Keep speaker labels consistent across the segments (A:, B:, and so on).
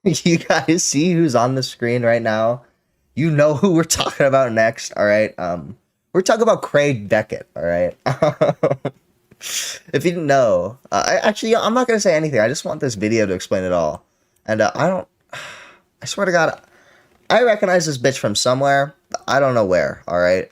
A: You guys see who's on the screen right now? You know who we're talking about next, all right? We're talking about Craig Beckett, all right? If you didn't know, I'm not gonna say anything. I just want this video to explain it all. And I swear to God, I recognize this bitch from somewhere. I don't know where, all right?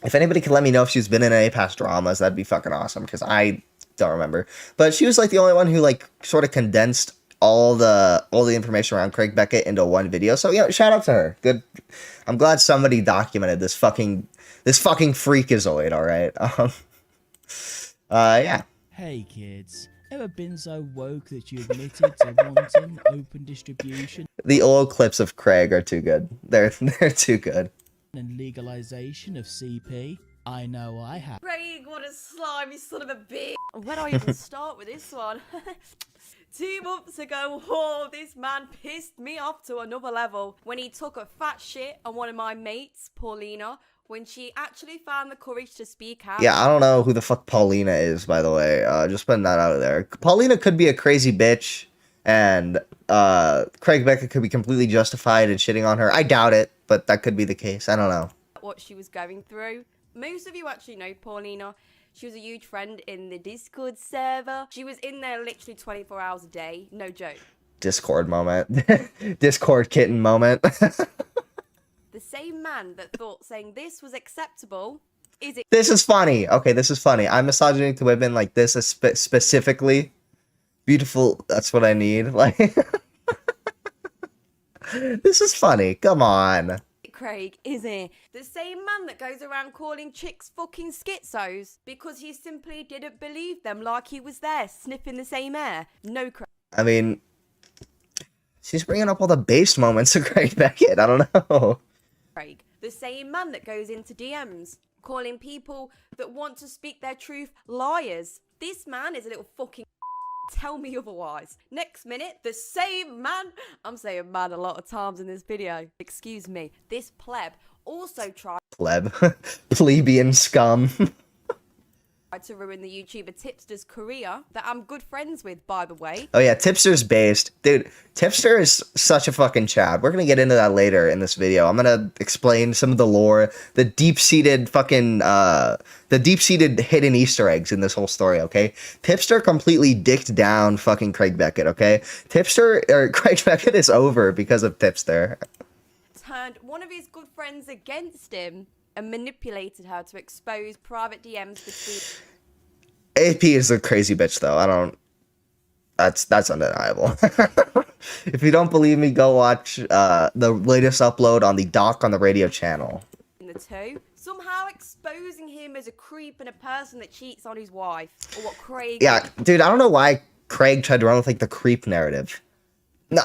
A: If anybody can let me know if she's been in any past dramas, that'd be fucking awesome, because I don't remember. But she was like the only one who like sort of condensed all the information around Craig Beckett into one video. So shout out to her. Good. I'm glad somebody documented this fucking freakazoid. All right. Yeah.
B: Hey kids, ever been so woke that you admitted to wanting open distribution
A: The old clips of Craig are too good. They're too good.
B: and legalization of CP? I know I have.
C: Craig, what a slimy son of a bitch. Where do I even start with this one? 2 months ago, this man pissed me off to another level when he took a fat shit on one of my mates, Paulina, when she actually found the courage to speak out.
A: Yeah, I don't know who the fuck Paulina is, by the way. Just putting that out there. Paulina could be a crazy bitch, and Craig Beckett could be completely justified in shitting on her. I doubt it, but that could be the case. I don't know.
C: What she was going through. Most of you actually know Paulina. She was a huge friend in the Discord server. She was in there literally 24 hours a day. No joke.
A: Discord moment. Discord kitten moment.
C: The same man that thought saying this was acceptable is it.
A: This is funny. Okay, this is funny. I'm misogynistic to women like this is specifically. Beautiful. That's what I need. Like, this is funny. Come on.
C: Craig, is it? The same man that goes around calling chicks fucking schizos because he simply didn't believe them like he was there sniffing the same air. No, Craig.
A: I mean, she's bringing up all the base moments of Craig Beckett. I don't know.
C: Craig. The same man that goes into DMs calling people that want to speak their truth liars. This man is a little fucking tell me otherwise. Next minute, the same man, I'm saying man a lot of times in this video, excuse me, this pleb also tried
A: Plebeian scum.
C: to ruin the YouTuber Tipster's career that I'm good friends with, by the way.
A: Oh yeah, Tipster's based. Dude, Tipster is such a fucking Chad. We're gonna get into that later in this video. I'm gonna explain some of the lore, the deep-seated fucking, the deep-seated hidden Easter eggs in this whole story, okay? Tipster completely dicked down fucking Craig Beckett, okay? Craig Beckett is over because of Tipster.
C: Turned one of his good friends against him and manipulated her to expose private DMs between.
A: AP is a crazy bitch, though. That's undeniable. If you don't believe me, go watch the latest upload on the Doc on the Radio channel.
C: The two, somehow exposing him as a creep and a person that cheats on his wife, or what Craig.
A: Yeah, dude, I don't know why Craig tried to run with like the creep narrative. No,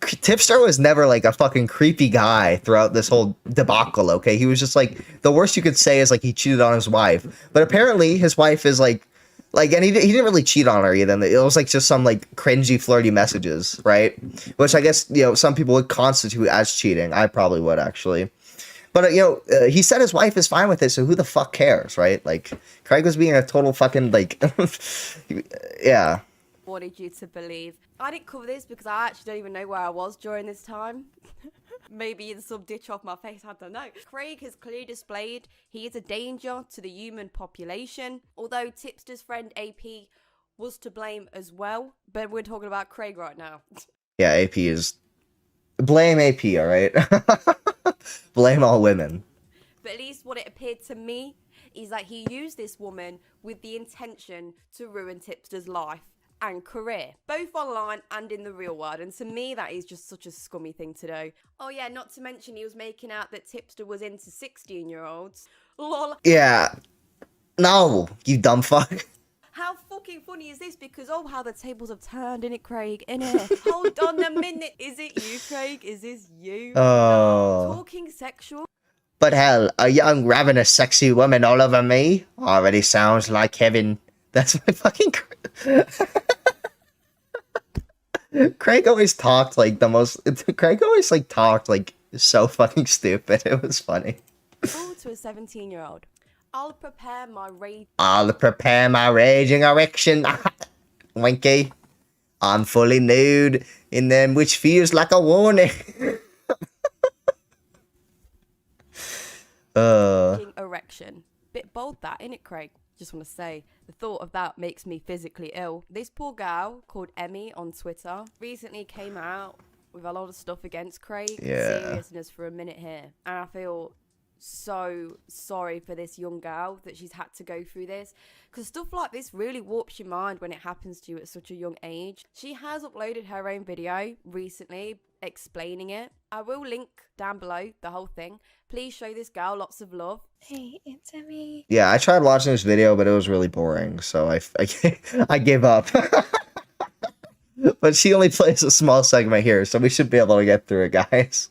A: Tipster was never like a fucking creepy guy throughout this whole debacle, okay? He was just like, the worst you could say is like he cheated on his wife. But apparently his wife is and he didn't really cheat on her either. It was like just some like cringy, flirty messages, right? Which I guess, some people would constitute as cheating. I probably would actually. But, he said his wife is fine with it, so who the fuck cares, right? Like, Craig was being a total fucking, like, yeah.
C: Wanted you to believe. I didn't cover this because I actually don't even know where I was during this time. Maybe in some ditch off my face, I don't know. Craig has clearly displayed he is a danger to the human population, although Tipster's friend AP was to blame as well. But we're talking about Craig right now.
A: Yeah, AP is... Blame AP, alright? Blame all women.
C: But at least what it appeared to me is that he used this woman with the intention to ruin Tipster's life and career, both online and in the real world, and to me that is just such a scummy thing to do. Oh yeah, not to mention he was making out that Tipster was into 16-year-olds. Lol.
A: Yeah. No, you dumb fuck.
C: How fucking funny is this? Because how the tables have turned, innit, Craig? Innit? Hold on a minute. Is it you, Craig? Is this you?
A: Oh.
C: No. Talking sexual.
A: But hell, a young ravenous sexy woman all over me already sounds like heaven. That's my fucking... Craig always talked like the most... Craig always like talked like so fucking stupid. It was funny.
C: Oh, to a 17-year-old. I'll prepare my rage.
A: I'll prepare my raging erection. Winky. I'm fully nude in them, which feels like a warning.
C: Erection. Bit bold that, innit, Craig? Just want to say, the thought of that makes me physically ill. This poor gal called Emmy on Twitter recently came out with a lot of stuff against Craig.
A: Yeah.
C: Seriousness for a minute here. And I feel so sorry for this young gal that she's had to go through this, because stuff like this really warps your mind when it happens to you at such a young age. She has uploaded her own video recently explaining it. I will link down below the whole thing. Please show this gal lots of love.
D: Hey, it's Emmy.
A: Yeah, I tried watching this video, but it was really boring, so I gave up. But she only plays a small segment here, so we should be able to get through it, guys.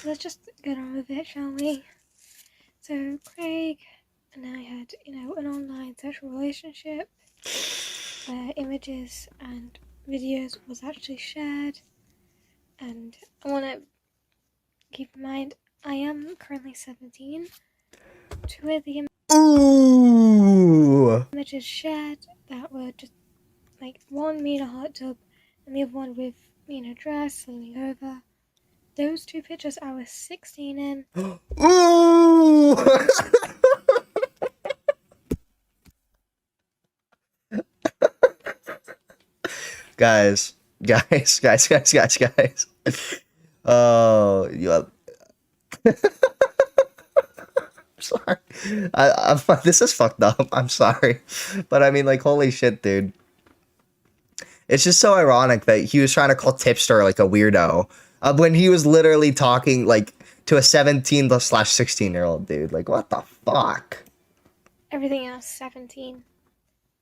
D: Let's just get on with it, shall we? So, Craig and I had, an online sexual relationship where images and videos was actually shared. And I want to keep in mind, I am currently 17. Two of the
A: Ooh!
D: images shared that were just, like, one me in a hot tub and the other one with me in a dress leaning over. Those two pictures I was 16 in.
A: Ooh! guys. Oh, you. Sorry. I'm this is fucked up. I'm sorry, but I mean, like, holy shit, dude. It's just so ironic that he was trying to call Tipster like a weirdo when he was literally talking like to a 17/16-year-old dude. Like, what the fuck?
D: Everything else 17.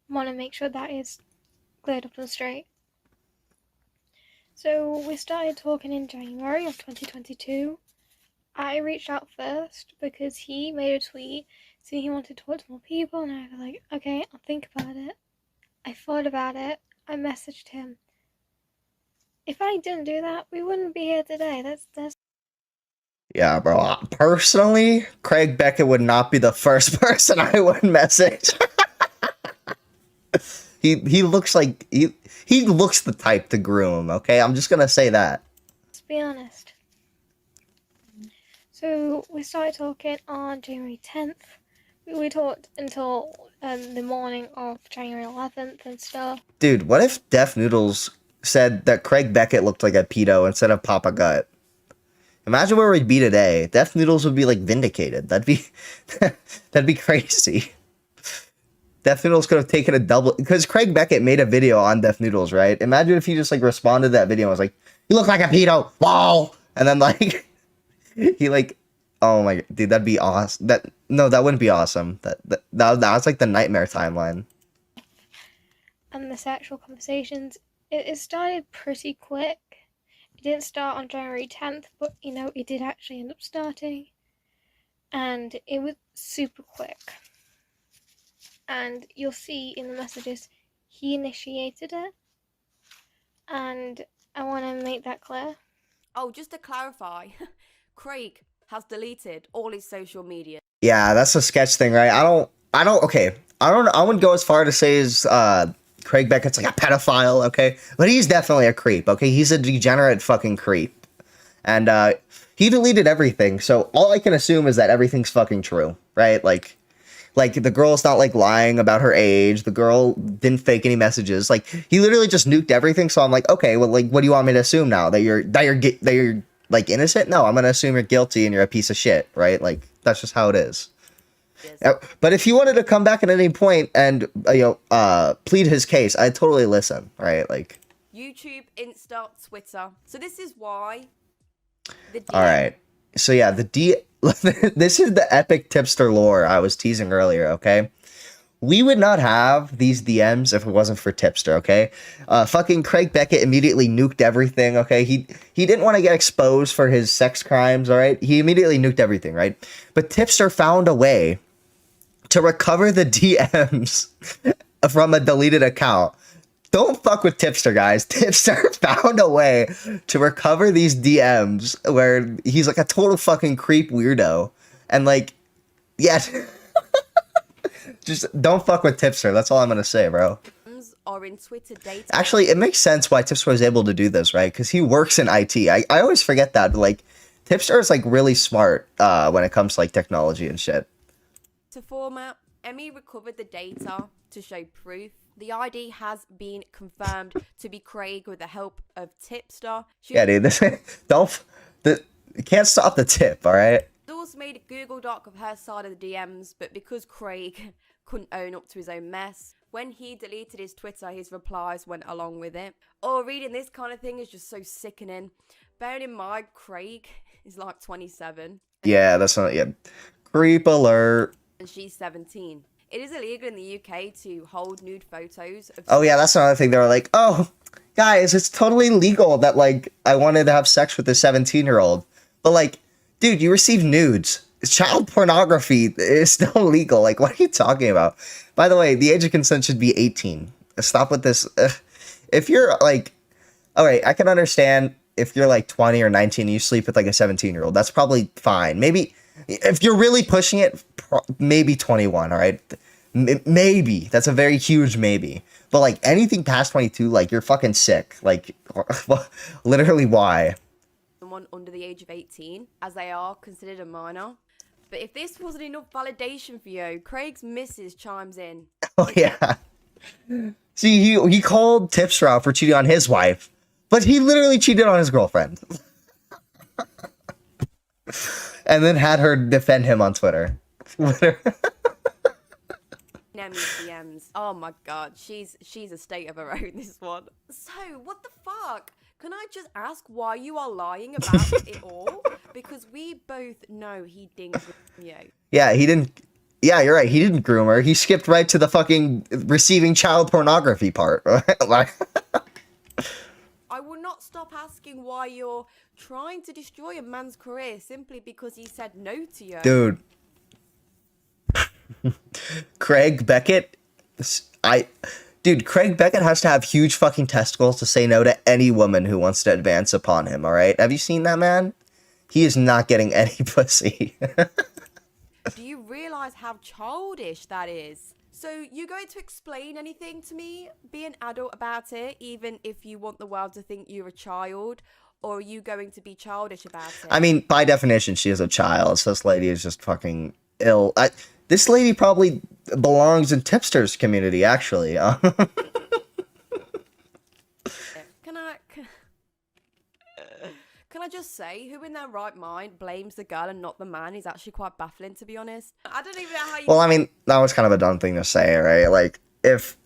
D: Want to make sure that is cleared up and straight. So we started talking in January of 2022. I reached out first because he made a tweet saying he wanted to talk to more people, and I was like, okay, I'll think about it. I thought about it. I messaged him. If I didn't do that, we wouldn't be here today. That's
A: Yeah, bro. Personally, Craig Beckett would not be the first person I would message. He looks like he looks the type to groom, okay? I'm just gonna say that.
D: Let's be honest. So we started talking on January 10th. We talked until the morning of January 11th and stuff.
A: Dude, what if Def Noodles said that Craig Beckett looked like a pedo instead of Papa Gut? Imagine where we'd be today. Def Noodles would be like vindicated. That'd be crazy. Def Noodles could have taken a double, because Craig Beckett made a video on Def Noodles, right? Imagine if he just like responded to that video and was like, "You look like a pedo, wow," and then like he like, oh my, dude, that'd be awesome. That wouldn't be awesome. That was like the nightmare timeline.
D: And the sexual conversations, it started pretty quick. It didn't start on January 10th, but it did actually end up starting, and it was super quick. And you'll see in the messages, he initiated it. And I want to make that clear.
C: Oh, just to clarify, Craig has deleted all his social media.
A: Yeah, that's a sketch thing, right? Okay. I wouldn't go as far to say as Craig Beckett's like a pedophile, okay? But he's definitely a creep, okay? He's a degenerate fucking creep. And he deleted everything, so all I can assume is that everything's fucking true, right? Like the girl's not like lying about her age. The girl didn't fake any messages. Like, he literally just nuked everything. So I'm like, okay, well, like, what do you want me to assume now? That you're like innocent? No, I'm gonna assume you're guilty and you're a piece of shit, right? Like, that's just how it is. Yes. But if he wanted to come back at any point and plead his case, I'd totally listen, right? Like,
C: YouTube, Insta, Twitter. So this is why.
A: All right. So yeah, this is the epic tipster lore I was teasing earlier, okay? We would not have these DMs if it wasn't for Tipster, okay? Fucking Craig Beckett immediately nuked everything, okay? He didn't want to get exposed for his sex crimes, all right? He immediately nuked everything, right? But Tipster found a way to recover the DMs from a deleted account. Don't fuck with Tipster, guys. Tipster found a way to recover these DMs where he's like a total fucking creep weirdo. And like, yeah, just don't fuck with Tipster. That's all I'm gonna say, bro.
C: are in Twitter data.
A: Actually, it makes sense why Tipster was able to do this, right? Because he works in IT. I always forget that. Like, Tipster is like really smart when it comes to like technology and shit.
C: To format, Emmy recovered the data to show proof. The ID has been confirmed to be Craig with the help of Tipster.
A: Yeah, dude. You can't stop the tip, all right?
C: She also made a Google Doc of her side of the DMs, but because Craig couldn't own up to his own mess, when he deleted his Twitter, his replies went along with it. Oh, reading this kind of thing is just so sickening. Bearing in mind, Craig is like 27.
A: Yeah, that's not... Yeah. Creep alert.
C: And she's 17. It is illegal in the UK to hold nude photos of...
A: Oh, yeah, that's another thing. They were like, oh, guys, it's totally legal that, like, I wanted to have sex with a 17-year-old. But, like, dude, you receive nudes. Child pornography is still legal. Like, what are you talking about? By the way, the age of consent should be 18. Stop with this. If you're, like... All right, I can understand if you're, like, 20 or 19 and you sleep with, like, a 17-year-old. That's probably fine. Maybe... If you're really pushing it, maybe 21, all right? Maybe. That's a very huge maybe. But, like, anything past 22, like, you're fucking sick. Like, literally, why?
C: Someone under the age of 18, as they are considered a minor. But if this wasn't enough validation for you, Craig's missus chimes in.
A: Oh, yeah. See, he called Tipster out for cheating on his wife, but he literally cheated on his girlfriend. And then had her defend him on Twitter.
C: Emmys DMs. Oh my god, she's a state of her own, this one. So, what the fuck? Can I just ask why you are lying about it all? Because we both know he didn't groom you.
A: Yeah, he didn't... Yeah, you're right. He didn't groom her. He skipped right to the fucking receiving child pornography part. Like...
C: I will not stop asking why you're trying to destroy a man's career simply because he said no to you.
A: Dude. Craig Beckett... Dude, Craig Beckett has to have huge fucking testicles to say no to any woman who wants to advance upon him, alright? Have you seen that man? He is not getting any pussy.
C: Do you realize how childish that is? So, you going to explain anything to me? Be an adult about it, even if you want the world to think you're a child? Or are you going to be childish about it?
A: I mean, by definition, she is a child, so this lady is just fucking ill. This lady probably belongs in Tipster's community, actually.
C: Can I just say, who in their right mind blames the girl and not the man is actually quite baffling, to be honest. I don't even know how you...
A: Well, I mean, that was kind of a dumb thing to say, right? Like, if...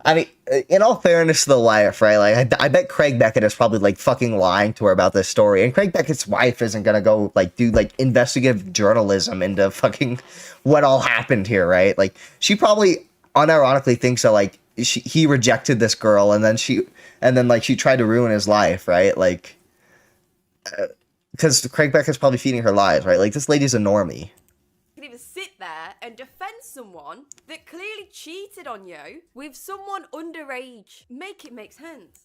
A: I mean, in all fairness to the wife, right? Like, I bet Craig Beckett is probably, like, fucking lying to her about this story. And Craig Beckett's wife isn't gonna go, like, do, like, investigative journalism into fucking what all happened here, right? Like, she probably unironically thinks that, like, he rejected this girl and then she tried to ruin his life, right? Like, because Craig Beckett's probably feeding her lies, right? Like, this lady's a normie.
C: You can even sit there and defend someone that clearly cheated on you with someone underage. Make it make sense.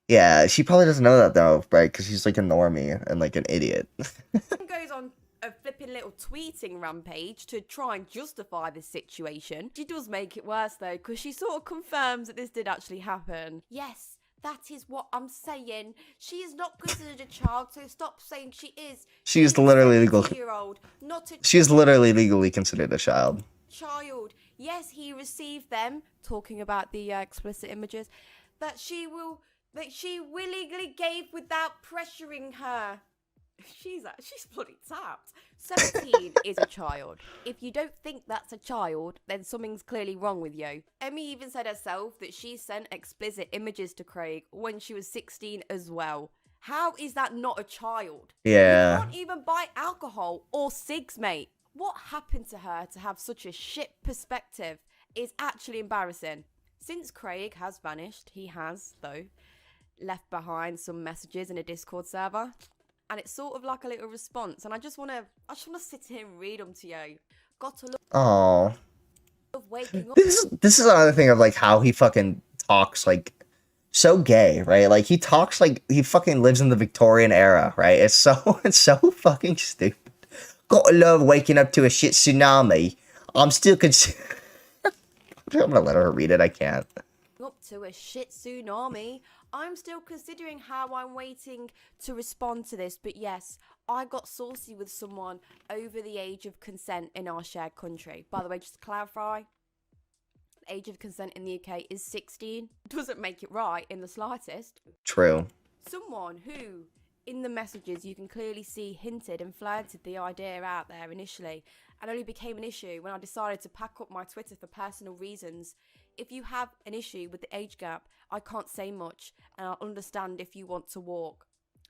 A: Yeah, she probably doesn't know that though, right? Because she's like a normie and like an idiot.
C: Goes on a flipping little tweeting rampage to try and justify this situation. She does make it worse though, because she sort of confirms that this did actually happen. Yes, that is what I'm saying. She is not considered a child, so stop saying she is.
A: She is literally legal.
C: Not a
A: She is literally legally considered a child.
C: Child. Yes, he received them. Talking about the explicit images that she willingly gave without pressuring her. She's bloody tapped. 17 is a child. If you don't think that's a child, then something's clearly wrong with you. Emmy even said herself that she sent explicit images to Craig when she was 16 as well. How is that not a child?
A: Yeah.
C: You can't even buy alcohol or cigs, mate. What happened to her to have such a shit perspective is actually embarrassing. Since Craig has vanished, he has, though, left behind some messages in a Discord server. And it's sort of like a little response. And I just want to sit here and read them to you. Got to look
A: Oh.
C: of waking up.
A: This is another thing of like how he fucking talks like so gay, right? Like he talks like he fucking lives in the Victorian era, right? It's so fucking stupid. Gotta love waking up to a shit tsunami. I'm still I'm gonna let her read it. I can't.
C: Up to a shit tsunami. I'm still considering how I'm waiting to respond to this, but yes, I got saucy with someone over the age of consent in our shared country. By the way, just to clarify, the age of consent in the UK is 16. Doesn't make it right in the slightest.
A: True.
C: Someone who, in the messages, you can clearly see hinted and flirted the idea out there initially, and only became an issue when I decided to pack up my Twitter for personal reasons. If you have an issue with the age gap, I can't say much, and I'll understand if you want to walk.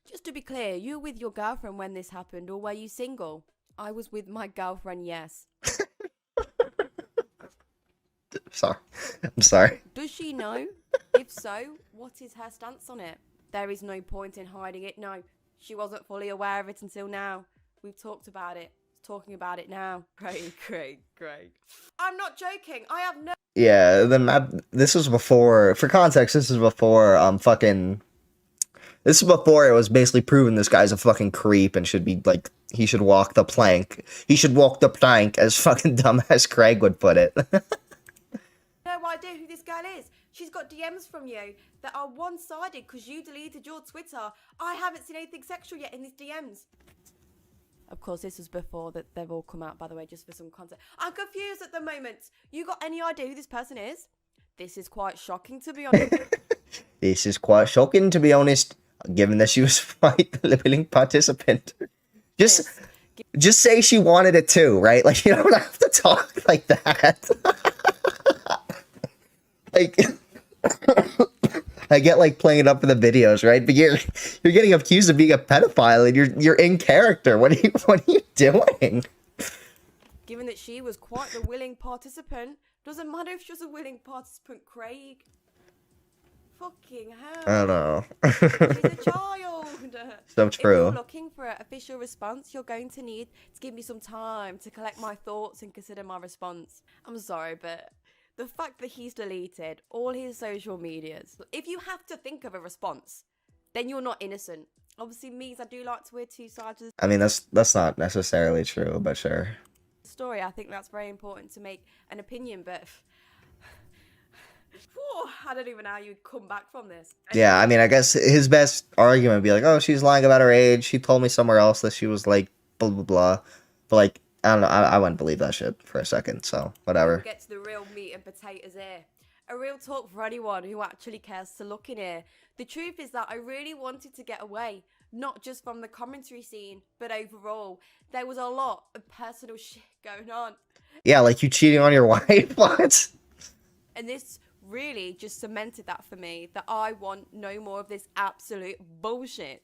C: Just to be clear, you were with your girlfriend when this happened, or were you single? I was with my girlfriend, yes.
A: Sorry. I'm sorry.
C: Does she know? If so, what is her stance on it? There is no point in hiding it. No, she wasn't fully aware of it until now. We've talked about it. Talking about it now. Craig. I'm not joking. I have no...
A: Yeah, this was before, for context, this is before, this is before it was basically proven this guy's a fucking creep and should be, like, he should walk the plank. He should walk the plank, as fucking dumbass Craig would put it.
C: No idea who this girl is. She's got DMs from you that are one-sided because you deleted your Twitter. I haven't seen anything sexual yet in these DMs. Of course, this was before that they've all come out, by the way, just for some context. I'm confused at the moment. You got any idea who this person is? This is quite shocking, to be honest.
A: This is quite shocking, to be honest, given that she was quite the willing participant. Just say she wanted it too, right? Like, you don't have to talk like that. Like, I get like playing it up for the videos, right? But you're getting accused of being a pedophile, and you're in character. What are you doing?
C: Given that she was quite the willing participant, doesn't matter if she was a willing participant, Craig. Fucking hell.
A: I don't know.
C: She's a child.
A: So true.
C: If you're looking for an official response, you're going to need to give me some time to collect my thoughts and consider my response. I'm sorry, but the fact that he's deleted all his social medias, if you have to think of a response, then you're not innocent. Obviously, I do like to wear two sides of the
A: I mean, that's not necessarily true, but sure.
C: story. I think that's very important to make an opinion, but I don't even know how you'd come back from this.
A: Yeah, I mean, I guess his best argument would be like, oh, she's lying about her age. She told me somewhere else that she was like, blah, blah, blah. But like, I don't know. I wouldn't believe that shit for a second, so whatever.
C: Get to the real meat and potatoes here. A real talk for anyone who actually cares to look in here. The truth is that I really wanted to get away, not just from the commentary scene, but overall. There was a lot of personal shit going on.
A: Yeah, like you cheating on your wife? What?
C: And this really just cemented that for me, that I want no more of this absolute bullshit.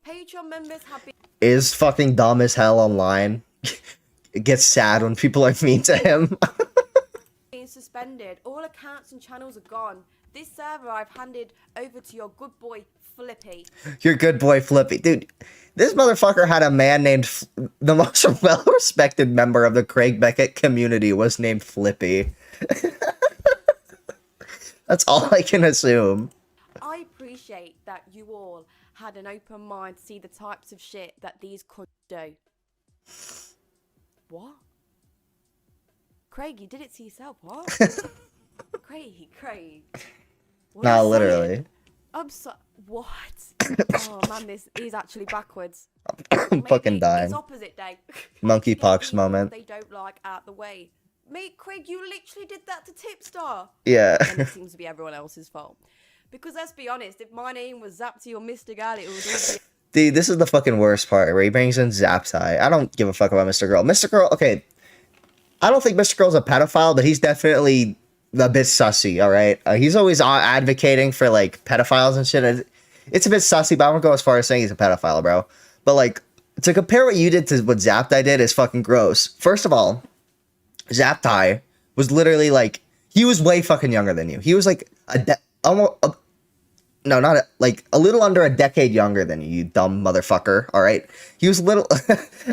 C: Patreon members have been...
A: Is fucking dumb as hell online. Gets sad when people are mean to him.
C: being suspended. All accounts and channels are gone. This server I've handed over to your good boy Flippy.
A: Your good boy Flippy. Dude, this motherfucker had a man named... the most well-respected member of the Craig Beckett community was named Flippy. That's all I can assume.
C: I appreciate that you all had an open mind to see the types of shit that these could do. What? Craig, you did it to yourself. What? Craig. What are
A: No,
C: you
A: literally.
C: saying? I'm so... What? Oh, man, he's actually backwards.
A: I'm fucking
C: Maybe
A: dying.
C: It's opposite day.
A: Monkeypox
C: People
A: moment.
C: They don't like out the way. Mate, Craig, you literally did that to Tipstar.
A: Yeah.
C: And it seems to be everyone else's fault. Because let's be honest, if my name was Zapty or Mr. Gal, it would all be...
A: Dude, this is the fucking worst part where he brings in Zaptai. I don't give a fuck about Mr. Girl. Mr. Girl, okay. I don't think Mr. Girl's a pedophile, but he's definitely a bit sussy, alright? He's always advocating for, like, pedophiles and shit. It's a bit sussy, but I won't go as far as saying he's a pedophile, bro. But, like, to compare what you did to what Zaptai did is fucking gross. First of all, Zaptai was literally, like, he was way fucking younger than you. He was, like, a little under a decade younger than you dumb motherfucker, alright? He was little...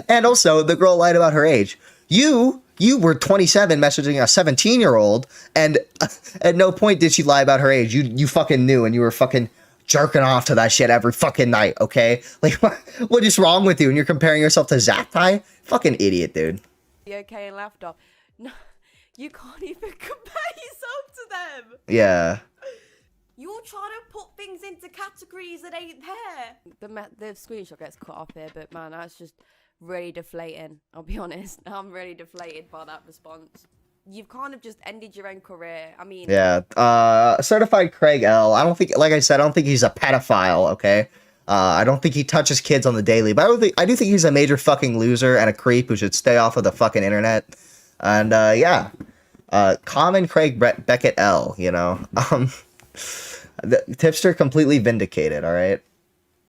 A: and also, the girl lied about her age. You were 27 messaging a 17-year-old, and at no point did she lie about her age. You fucking knew, and you were fucking jerking off to that shit every fucking night, okay? Like, what is wrong with you? And you're comparing yourself to Zaptai? Fucking idiot, dude.
C: okay and laughed off. No, You can't even compare yourself to them.
A: Yeah.
C: You're trying to put things into categories that ain't there. The screenshot gets cut off here, but man, that's just really deflating. I'll be honest. I'm really deflated by that response. You've kind of just ended your own career. I mean...
A: Yeah. Certified Craig L. I don't think, like I said, I don't think he's a pedophile, okay? I don't think he touches kids on the daily, but I do think he's a major fucking loser and a creep who should stay off of the fucking internet. And, yeah. Common Craig Beckett L, you know? The tipster completely vindicated, alright?